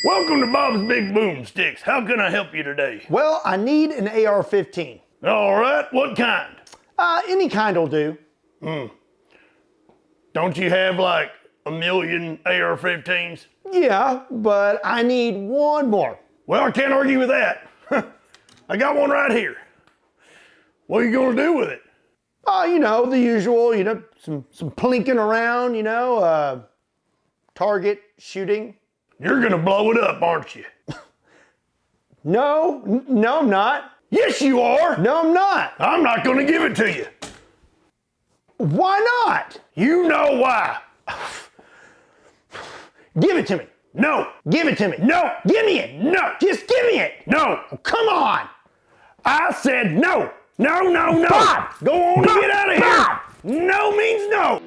Welcome to Bob's Big Boomsticks. How can I help you today? Well, I need an AR-15. All right, what kind? Any kind will do. Don't you have like a million AR-15s? Yeah, but I need one more. Well, I can't argue with that. I got one right here. What are you gonna do with it? You know, the usual, some plinking around, target shooting. You're gonna blow it up, aren't you? No, I'm not. Yes, you are. No, I'm not. I'm not gonna give it to you. Why not? You know why. Give it to me. No. Give it to me. No. Give me it. No. Just give me it. No. Oh, come on. I said no. No. Bob. Go on Bob. and get out of Bob. here. No means no.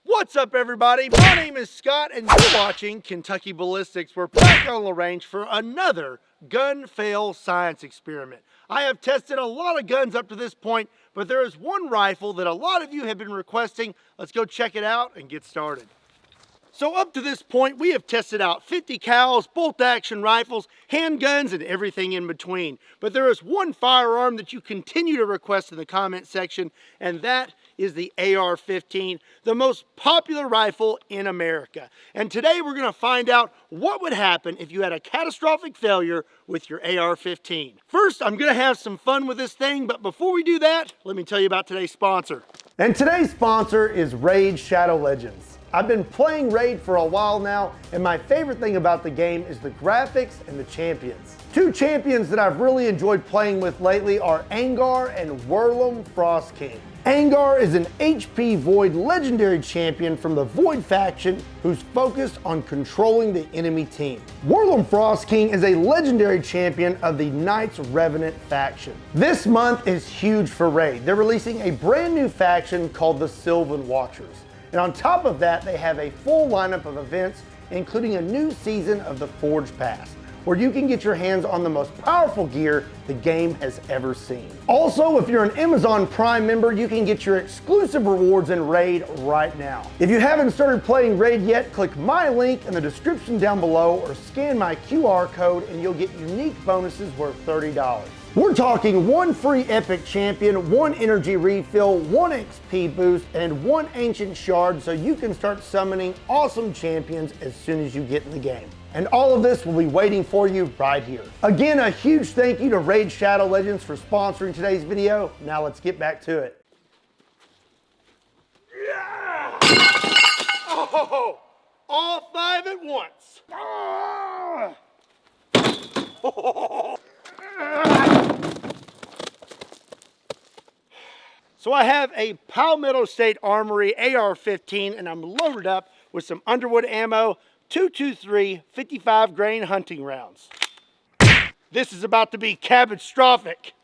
What's up, everybody? My name is Scott, and you're watching Kentucky Ballistics. We're back on the range for another gun fail science experiment. I have tested a lot of guns up to this point, but there is one rifle that a lot of you have been requesting. Let's go check it out and get started. So up to this point, we have tested out 50 cals, bolt-action rifles, handguns, and everything in between. But there is one firearm that you continue to request in the comment section, and that is the AR-15, the most popular rifle in America. And today we're going to find out what would happen if you had a catastrophic failure with your AR-15. First, I'm going to have some fun with this thing, but before we do that, let me tell you about today's sponsor. And today's sponsor is Raid Shadow Legends. I've been playing Raid for a while now, and my favorite thing about the game is the graphics and the champions. Two champions that I've really enjoyed playing with lately are Angar and Whirlum Frost King. Angar is an HP Void legendary champion from the Void faction who's focused on controlling the enemy team. Whirlum Frost King is a legendary champion of the Knights Revenant faction. This month is huge for Raid. They're releasing a brand new faction called the Sylvan Watchers. And on top of that, they have a full lineup of events, including a new season of the Forge Pass, where you can get your hands on the most powerful gear the game has ever seen. Also, if you're an Amazon Prime member, you can get your exclusive rewards in Raid right now. If you haven't started playing Raid yet, click my link in the description down below or scan my QR code and you'll get unique bonuses worth $30. We're talking one free epic champion, one energy refill, one XP boost, and one ancient shard so you can start summoning awesome champions as soon as you get in the game. And all of this will be waiting for you right here. Again, a huge thank you to Raid Shadow Legends for sponsoring today's video. Now let's get back to it. Yeah. Oh, all five at once. Ah. So I have a Palmetto State Armory AR-15 and I'm loaded up with some Underwood ammo, 223 55 grain hunting rounds. This is about to be catastrophic.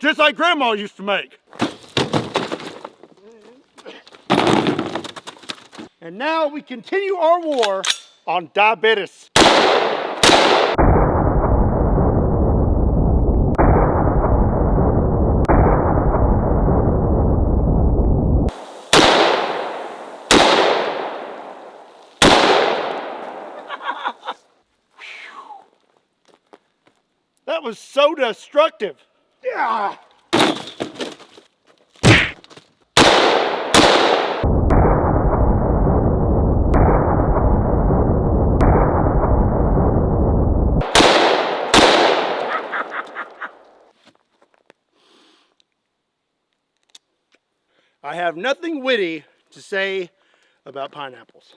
Just like Grandma used to make. And now we continue our war on diabetes. That was so destructive. Yeah. I have nothing witty to say about pineapples.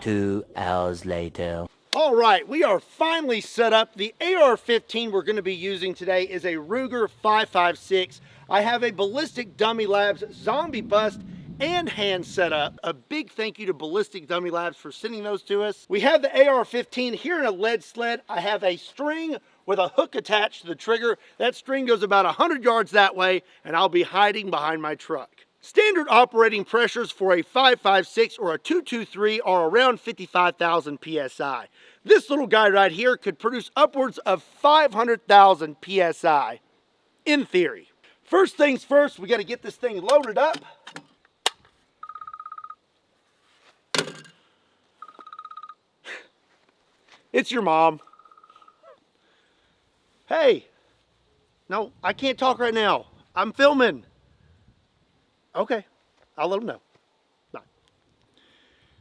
2 hours later. All right, we are finally set up. The AR-15 we're going to be using today is a Ruger 5.56. I have a Ballistic Dummy Labs Zombie Bust and hand setup. A big thank you to Ballistic Dummy Labs for sending those to us. We have the AR-15 here in a lead sled. I have a string with a hook attached to the trigger. That string goes about 100 yards that way, and I'll be hiding behind my truck. Standard operating pressures for a 5.56 or a 223 are around 55,000 PSI. This little guy right here could produce upwards of 500,000 PSI, in theory. First things first, we got to get this thing loaded up. It's your mom. Hey, no, I can't talk right now. I'm filming. Okay, I'll let them know. Bye.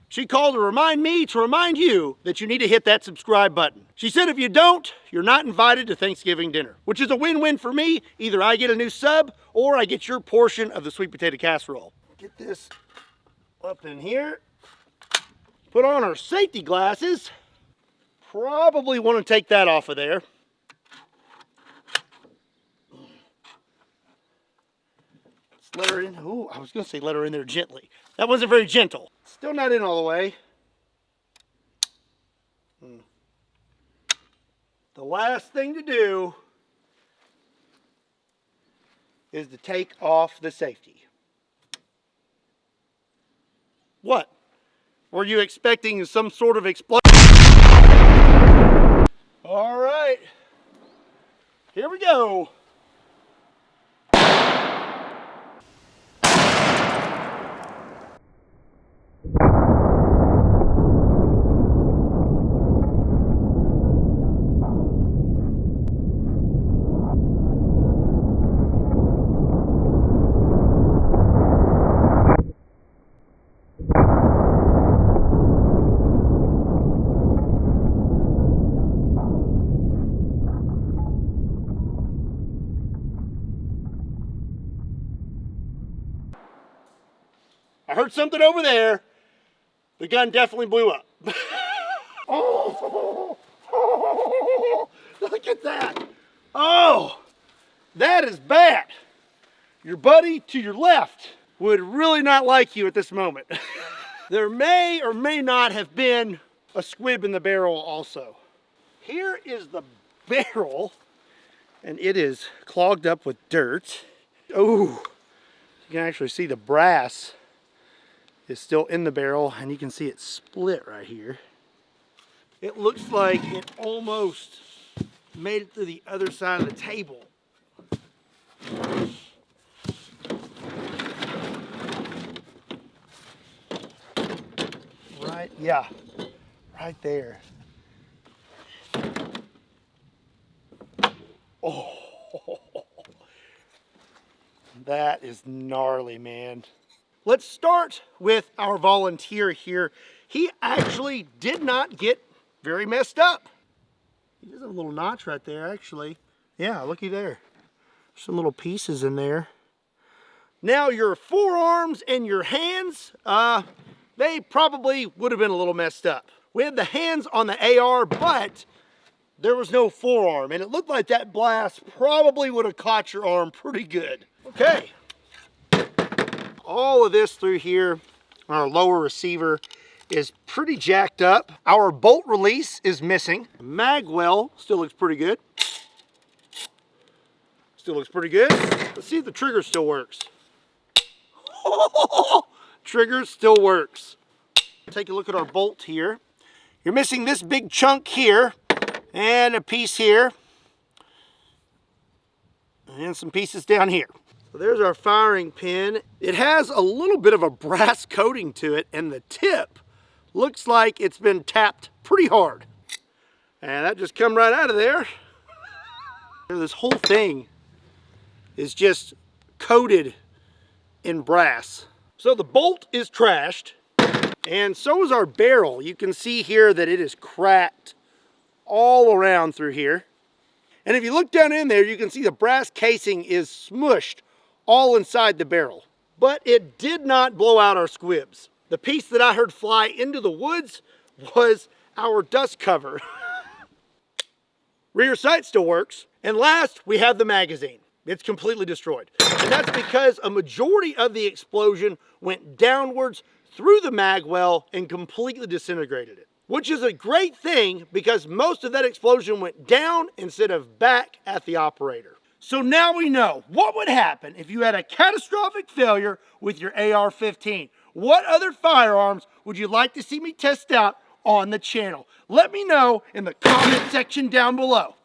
She called to remind me to remind you that you need to hit that subscribe button. She said if you don't, you're not invited to Thanksgiving dinner, which is a win-win for me. Either I get a new sub or I get your portion of the sweet potato casserole. Get this up in here. Put on our safety glasses. Probably want to take that off of there. Let her in. Ooh, I was going to say let her in there gently. That wasn't very gentle. Still not in all the way. The last thing to do is to take off the safety. What? Were you expecting some sort of explosion? All right. Here we go. I heard something over there. The gun definitely blew up. Oh, look at that. Oh, that is bad. Your buddy to your left would really not like you at this moment. There may or may not have been a squib in the barrel also. Here is the barrel, and it is clogged up with dirt. Oh, you can actually see the brass is still in the barrel, and you can see it split right here. It looks like it almost made it to the other side of the table. Right, yeah, right there. Oh, that is gnarly, man. Let's start with our volunteer here. He actually did not get very messed up. He does have a little notch right there, actually. Yeah, looky there. Some little pieces in there. Now your forearms and your hands, they probably would have been a little messed up. We had the hands on the AR, but there was no forearm, and it looked like that blast probably would have caught your arm pretty good. Okay. All of this through here, our lower receiver is pretty jacked up. Our bolt release is missing. Mag well still looks pretty good. Still looks pretty good. Let's see if the trigger still works. Trigger still works. Take a look at our bolt here. You're missing this big chunk here and a piece here and some pieces down here. So there's our firing pin. It has a little bit of a brass coating to it, and the tip looks like it's been tapped pretty hard. And that just come right out of there. This whole thing is just coated in brass. So the bolt is trashed, and so is our barrel. You can see here that it is cracked all around through here. And if you look down in there, you can see the brass casing is smushed all inside the barrel. But it did not blow out our squibs. The piece that I heard fly into the woods was our dust cover. Rear sight still works. And last, we have the magazine. It's completely destroyed. And that's because a majority of the explosion went downwards through the mag well and completely disintegrated it. Which is a great thing because most of that explosion went down instead of back at the operator. So now we know what would happen if you had a catastrophic failure with your AR-15. What other firearms would you like to see me test out on the channel? Let me know in the comment section down below.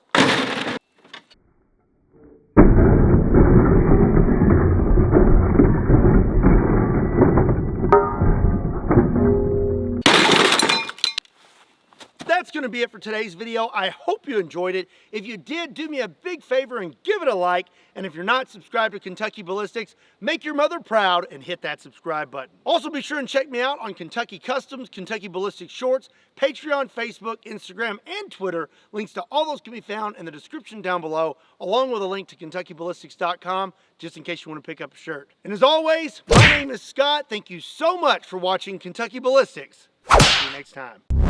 That's going to be it for today's video. I hope you enjoyed it. If you did, do me a big favor and give it a like. And if you're not subscribed to Kentucky Ballistics, make your mother proud and hit that subscribe button. Also, be sure and check me out on Kentucky Customs, Kentucky Ballistics Shorts, Patreon, Facebook, Instagram, and Twitter. Links to all those can be found in the description down below, along with a link to KentuckyBallistics.com, just in case you want to pick up a shirt. And as always, my name is Scott. Thank you so much for watching Kentucky Ballistics. See you next time.